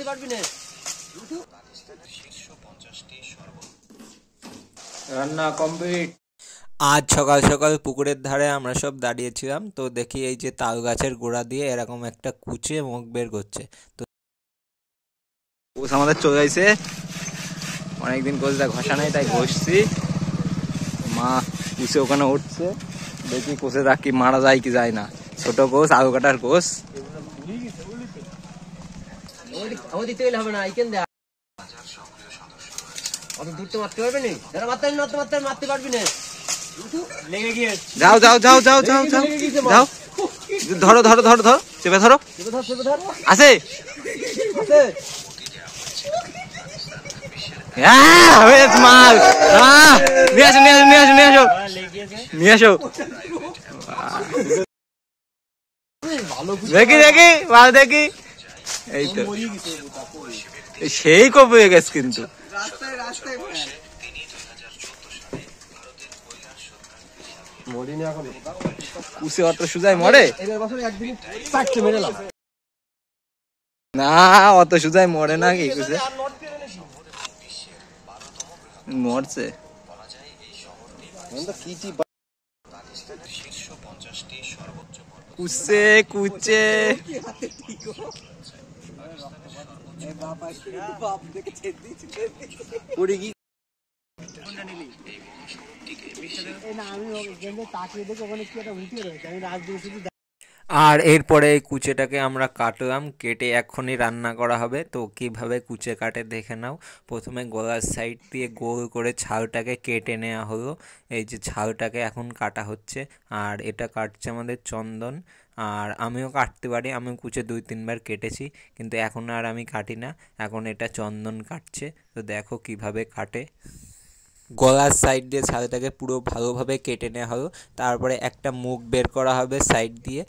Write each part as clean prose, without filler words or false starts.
পারবি না। রান্না কমপ্লিট। আজ সকাল সকাল পুকুরের ধারে আমরা সব দাঁড়িয়েছিলাম, তো দেখি এই যে তাল গাছের গোড়া দিয়ে এরকম একটা কুচে মুখ বের করছে। তো কোষ আমাদের চলে যাইছে, অনেকদিন কোষটা ঘষা নাই তাই ঘষছি। মা কুচে ওখানে উঠছে, দেখি কোষে রাখি মারা যায় কি যায় না। ছোট কোষ, আলু কাটার কোষ। হবে না, অত দূর তো মারতে পারবে না, মারতে পারবি না। যাও যাও যাও যাও যাও যাও যাও, ধরো ধরো ধরো ধরো, চেপে ধরো। আছে মাল, নিয়ে আসো নিয়ে আসো নিয়ে আসো নিয়ে আসো নিয়ে আসো। দেখি দেখি মাল দেখি, এই তো সেই কবে হয়ে গেছে কিন্তু। কুসে অত সুজাই মরে না, অত সুজাই মরে না কি কুসে মরছে। কুচে কুচে আর এরপরে এই কুচেটাকে আমরা কাটলাম, কেটে এখনই রান্না করা হবে। তো কিভাবে কুচে কাটে দেখে নাও। প্রথমে গলার সাইড দিয়ে গোল করে ছালটাকে কেটে নেওয়া হলো। এই যে ছালটাকে এখন কাটা হচ্ছে, আর এটা কাটছে আমাদের চন্দন। আর আমিও কাটতে পারি, আমি কুচে 2-3 বার কেটেছি, কিন্তু এখন আর আমি কাটি না, এখন এটা চন্দন কাটছে। তো দেখো কিভাবে কাটে। গলার সাইড দিয়ে ছালটাকে পুরো ভালোভাবে কেটে নেওয়া হলো, তারপরে একটা মুখ বের করা হবে সাইড দিয়ে,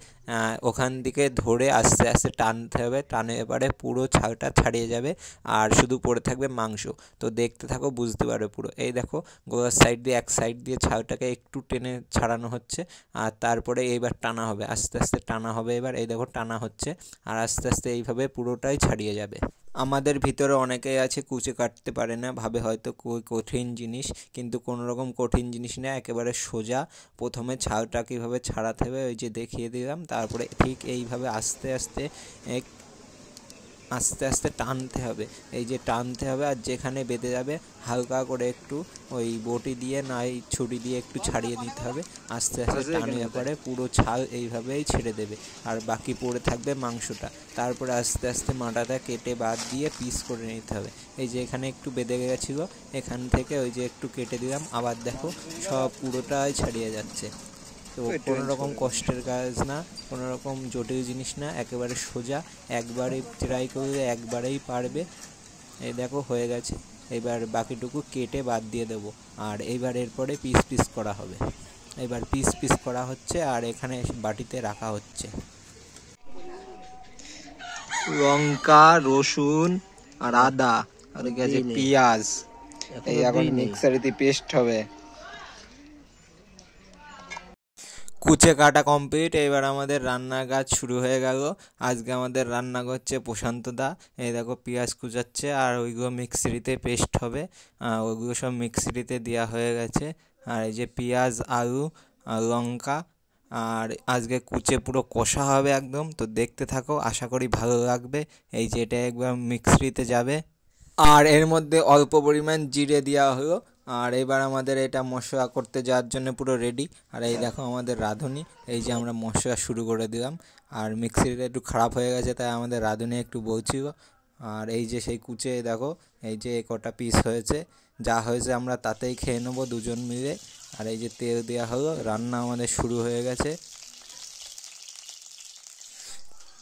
ওখান থেকে ধরে আস্তে আস্তে টানতে হবে, টানে এবারে পুরো ছালটা ছাড়িয়ে যাবে আর শুধু পড়ে থাকবে মাংস। তো দেখতে থাকো, বুঝতে পারবে পুরো। এই দেখো গলার সাইড দিয়ে এক সাইড দিয়ে ছালটাকে একটু টেনে ছাড়ানো হচ্ছে, আর তারপরে এইবার টানা হবে, আস্তে আস্তে টানা হবে। এবার এই দেখো টানা হচ্ছে, আর আস্তে আস্তে এইভাবে পুরোটাই ছাড়িয়ে যাবে। আমাদের ভিতরে অনেকেই আছে কুচে কাটতে পারে না, ভাবে হয়তো কঠিন জিনিস, কিন্তু কোনো রকম কঠিন জিনিস না, একেবারে সোজা। প্রথমে ছালটা কীভাবে ছাড়াতে হবে ওই যে দেখিয়ে দিলাম, তারপরে ঠিক এইভাবে আস্তে আস্তে আস্তে আস্তে টানতে হবে। এই যে টানতে হবে, আর যেখানে বেঁধে যাবে হালকা করে একটু ওই বটি দিয়ে না এই ছুরি দিয়ে একটু ছাড়িয়ে নিতে হবে। আস্তে আস্তে টানিয়ে পরে পুরো ছাল এইভাবেই ছেড়ে দেবে, আর বাকি পড়ে থাকবে মাংসটা। তারপরে আস্তে আস্তে মাথাটা কেটে বাদ দিয়ে পিস করে নিতে হবে। এই যে এখানে একটু বেঁধে গেছিলো, এখান থেকে ওই যে একটু কেটে দিলাম, আবার দেখো সব পুরোটাই ছাড়িয়ে যাচ্ছে। তো কোনো রকম কষ্টের কাজ না, কোনো রকম জটিল জিনিস না, একেবারে সোজা। একবারে ট্রাই করলে একবারেই পারবে। এই দেখো হয়ে গেছে, এবার বাকিটুকু কেটে বাদ দিয়ে দেবো। আর এইবার এরপরে পিস পিস করা হবে। এবার পিস পিস করা হচ্ছে, আর এখানে বাটিতে রাখা হচ্ছে। লঙ্কা, রসুন আর আদা, আর গেছে পেঁয়াজ, এই এখন মিক্সারেতে পেস্ট হবে। কুচে কাটা কমপ্লিট, এবার আমাদের রান্নার কাজ শুরু হয়ে গেল। আজকে আমাদের রান্না করছে প্রশান্ত দা। এই দেখো পেঁয়াজ কুচাচ্ছে, আর ওইগুলো মিক্সিতে পেস্ট হবে, ওইগুলো সব মিক্সিতে দেওয়া হয়ে গেছে। আর এই যে পেঁয়াজ, আলু আর লঙ্কা, আর আজকে কুচে পুরো কষা হবে একদম। তো দেখতে থাকো, আশা করি ভালো লাগবে। এই যে এটা একবার মিক্সিতে যাবে, আর এর মধ্যে অল্প পরিমাণ জিরে দেওয়া হলো। আর এবার আমাদের এটা মশলা করতে যাওয়ার জন্য পুরো রেডি। আর এই দেখো আমাদের রাঁধুনি, এই যে আমরা মশলা শুরু করে দিলাম। আর মিক্সিটা একটু খারাপ হয়ে গেছে, তাই আমাদের রাঁধুনি একটু বলছিল। আর এই যে সেই কুচে দেখো, এই যে কটা পিস হয়েছে, যা হয়েছে আমরা তাতেই খেয়ে নেবো দুজন মিলে। আর এই যে তেল দেওয়া হলো, রান্না আমাদের শুরু হয়ে গেছে।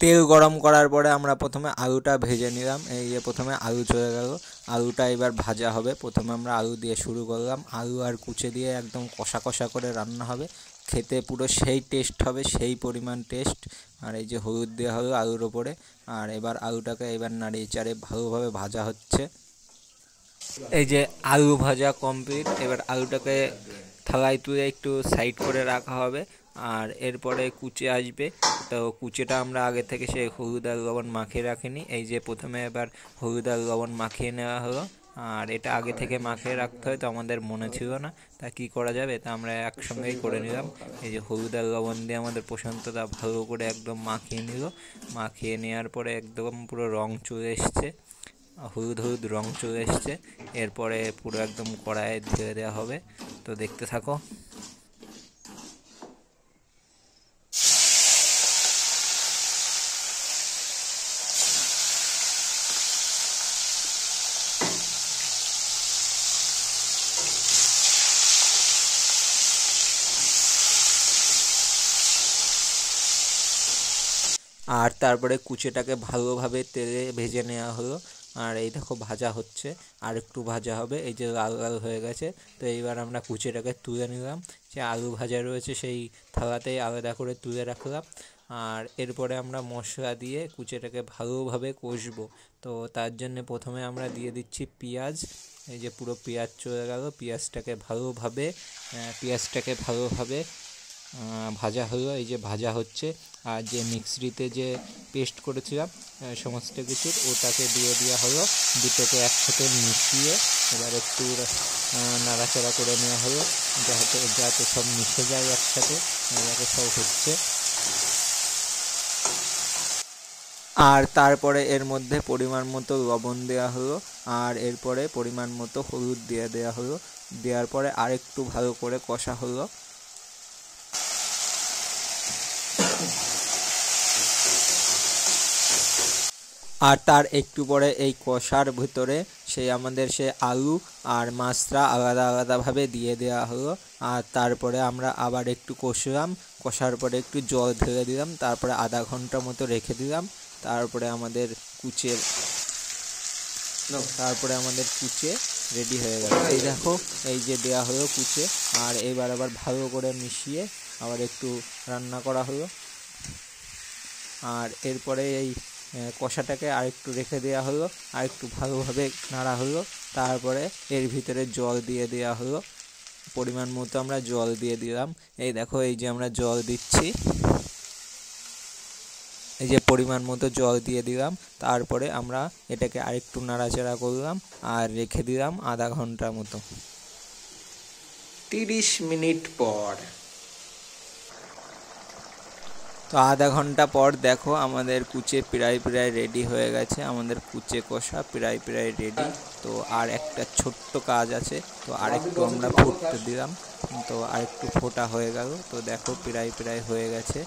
তেল গরম করার পরে আমরা প্রথমে আলুটা ভেজে নিলাম। এই যে প্রথমে আলু চলে গেল, আলুটা এবার ভাজা হবে। প্রথমে আমরা আলু দিয়ে শুরু করলাম, আলু আর কুচে দিয়ে একদম কষা কষা করে রান্না হবে, খেতে পুরো সেই টেস্ট হবে, সেই পরিমাণ টেস্ট। আর এই যে হলুদ দেওয়া হলো আলুর ওপরে, আর এবার আলুটাকে এবার নাড়িয়ে চাড়িয়ে ভালোভাবে ভাজা হচ্ছে। এই যে আলু ভাজা কমপ্লিট, এবার আলুটাকে থালায় তুলে একটু সাইড করে রাখা হবে। আর এরপরে কুচে আসবে। তো কুচেটা আমরা আগে থেকে সে হলুদ আর লবণ মাখিয়ে রাখিনি। এই যে প্রথমে এবার হলুদ আর লবণ মাখিয়ে নেওয়া হলো। আর এটা আগে থেকে মাখিয়ে রাখতে হয়, তো আমাদের মনে ছিল না, তা কি করা যাবে, তা আমরা একসঙ্গেই করে নিলাম। এই যে হলুদ আর লবণ দিয়ে আমাদের প্রশান্তদা ভালো করে একদম মাখিয়ে নিল। মাখিয়ে নেওয়ার পরে একদম পুরো রং চলে এসছে, হলুদ হলুদ রং চলে এসছে। এরপরে পুরো একদম কড়াইয়ে ঢেলে দেওয়া হবে, তো দেখতে থাকো। আর তারপরে কুচেটাকে ভালোভাবে তেলে ভেজে নেওয়া হলো। আর এই দেখো ভাজা হচ্ছে, আর একটু ভাজা হবে, এই যে লাল লাল হয়ে গেছে। তো এইবার আমরা কুচেটাকে তুলে নিলাম, যে আলু ভাজা রয়েছে সেই থালাতেই আলাদা করে তুলে রাখলাম। আর এরপরে আমরা মশলা দিয়ে কুচেটাকে ভালোভাবে কষবো। তো তার জন্য প্রথমে আমরা দিয়ে দিচ্ছি পেঁয়াজ। এই যে পুরো পেঁয়াজ চলে গেল, পেঁয়াজটাকে ভালোভাবে ভাজা হলো, এই যে ভাজা হচ্ছে। আর যে মিক্সিতে যে পেস্ট করেছিলাম সমস্ত কিছুর, ওটাকে দিয়ে দেওয়া হলো। দুটোকে একসাথে মিশিয়ে এবার একটু নাড়াচাড়া করে নেওয়া হলো, যাতে সব মিশে যায় একসাথে, এবারে সব হচ্ছে। আর তারপরে এর মধ্যে পরিমাণ মতো লবণ দেওয়া হলো, আর এরপরে পরিমাণ মতো হলুদ দিয়ে দেওয়া হলো। দেওয়ার পরে আরেকটু ভালো করে কষা হলো। আর তার একটু পরে এই কষার ভিতরে আমাদের আলু আর মাছটা আলাদা আলাদাভাবে দিয়ে দেওয়া হলো। আর তারপরে আমরা আবার একটু কষার পরে একটু জল ঢেলে দিলাম, তারপরে আধা ঘন্টা মতো রেখে দিলাম। তারপরে আমাদের কুচে রেডি হয়ে গেল। এই দেখো, এই যে দেওয়া হলো কুচে। আর এবার আবার ভালো করে মিশিয়ে আবার একটু রান্না করা হলো। আর এরপরে এই কষাটাকে আরেকটু রেখে দেওয়া হলো, আরেকটু ভালোভাবে নাড়া হলো। তারপরে এর ভিতরে জল দিয়ে দেওয়া হলো, পরিমাণ মতো আমরা জল দিয়ে দিলাম। এই দেখো, এই যে আমরা জল দিচ্ছি, এই যে পরিমাণ মতো জল দিয়ে দিলাম। তারপরে আমরা এটাকে আরেকটু নাড়াচাড়া করলাম আর রেখে দিলাম আধা ঘন্টার মতো। 30 মিনিট পর, তো আধা ঘন্টা পর দেখো আমাদের কুচে প্রায় রেডি হয়ে গেছে। আমাদের কুচে কষা প্রায় রেডি। তো আর একটা ছোট্ট কাজ আছে, তো আরেকটু আমরা ফুটতে দিলাম, তো আরেকটু ফোটা হয়ে গেল। তো দেখো প্রায় হয়ে গেছে,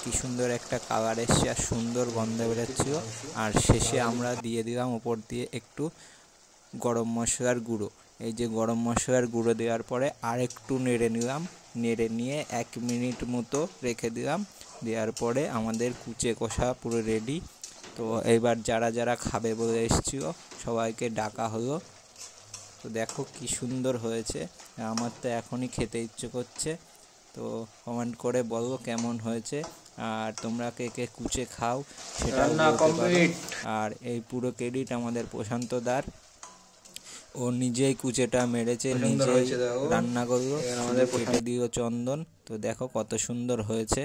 কি সুন্দর একটা কালার এসছে আর সুন্দর গন্ধ বেরোচ্ছিল। আর শেষে আমরা দিয়ে দিলাম উপর দিয়ে একটু গরম মশলার গুঁড়ো। এই যে গরম মশলার গুঁড়ো দেওয়ার পরে আরেকটু নেড়ে নিলাম, নেড়ে নিয়ে 1 মিনিট মতো রেখে দিলাম। দেওয়ার পরে আমাদের কুচে কষা পুরো রেডি। তো এবার যারা খাবে বলে এসেছিল সবাইকে ডাকা হলো। তো দেখো কি সুন্দর হয়েছে, আমার তো এখনই খেতে ইচ্ছে করছে। তো কমেন্ট করে বলো কেমন হয়েছে, আর তোমরা কে কে কুচে খাও সেটা বলতে পারো। আর এই পুরো ক্রেডিট আমাদের প্রশান্তদার, ও নিজেই কুচেটা মেরেছে, নিজেই রান্না করলো, আমাদের কেটে দিল চন্দন। তো দেখো কত সুন্দর হয়েছে।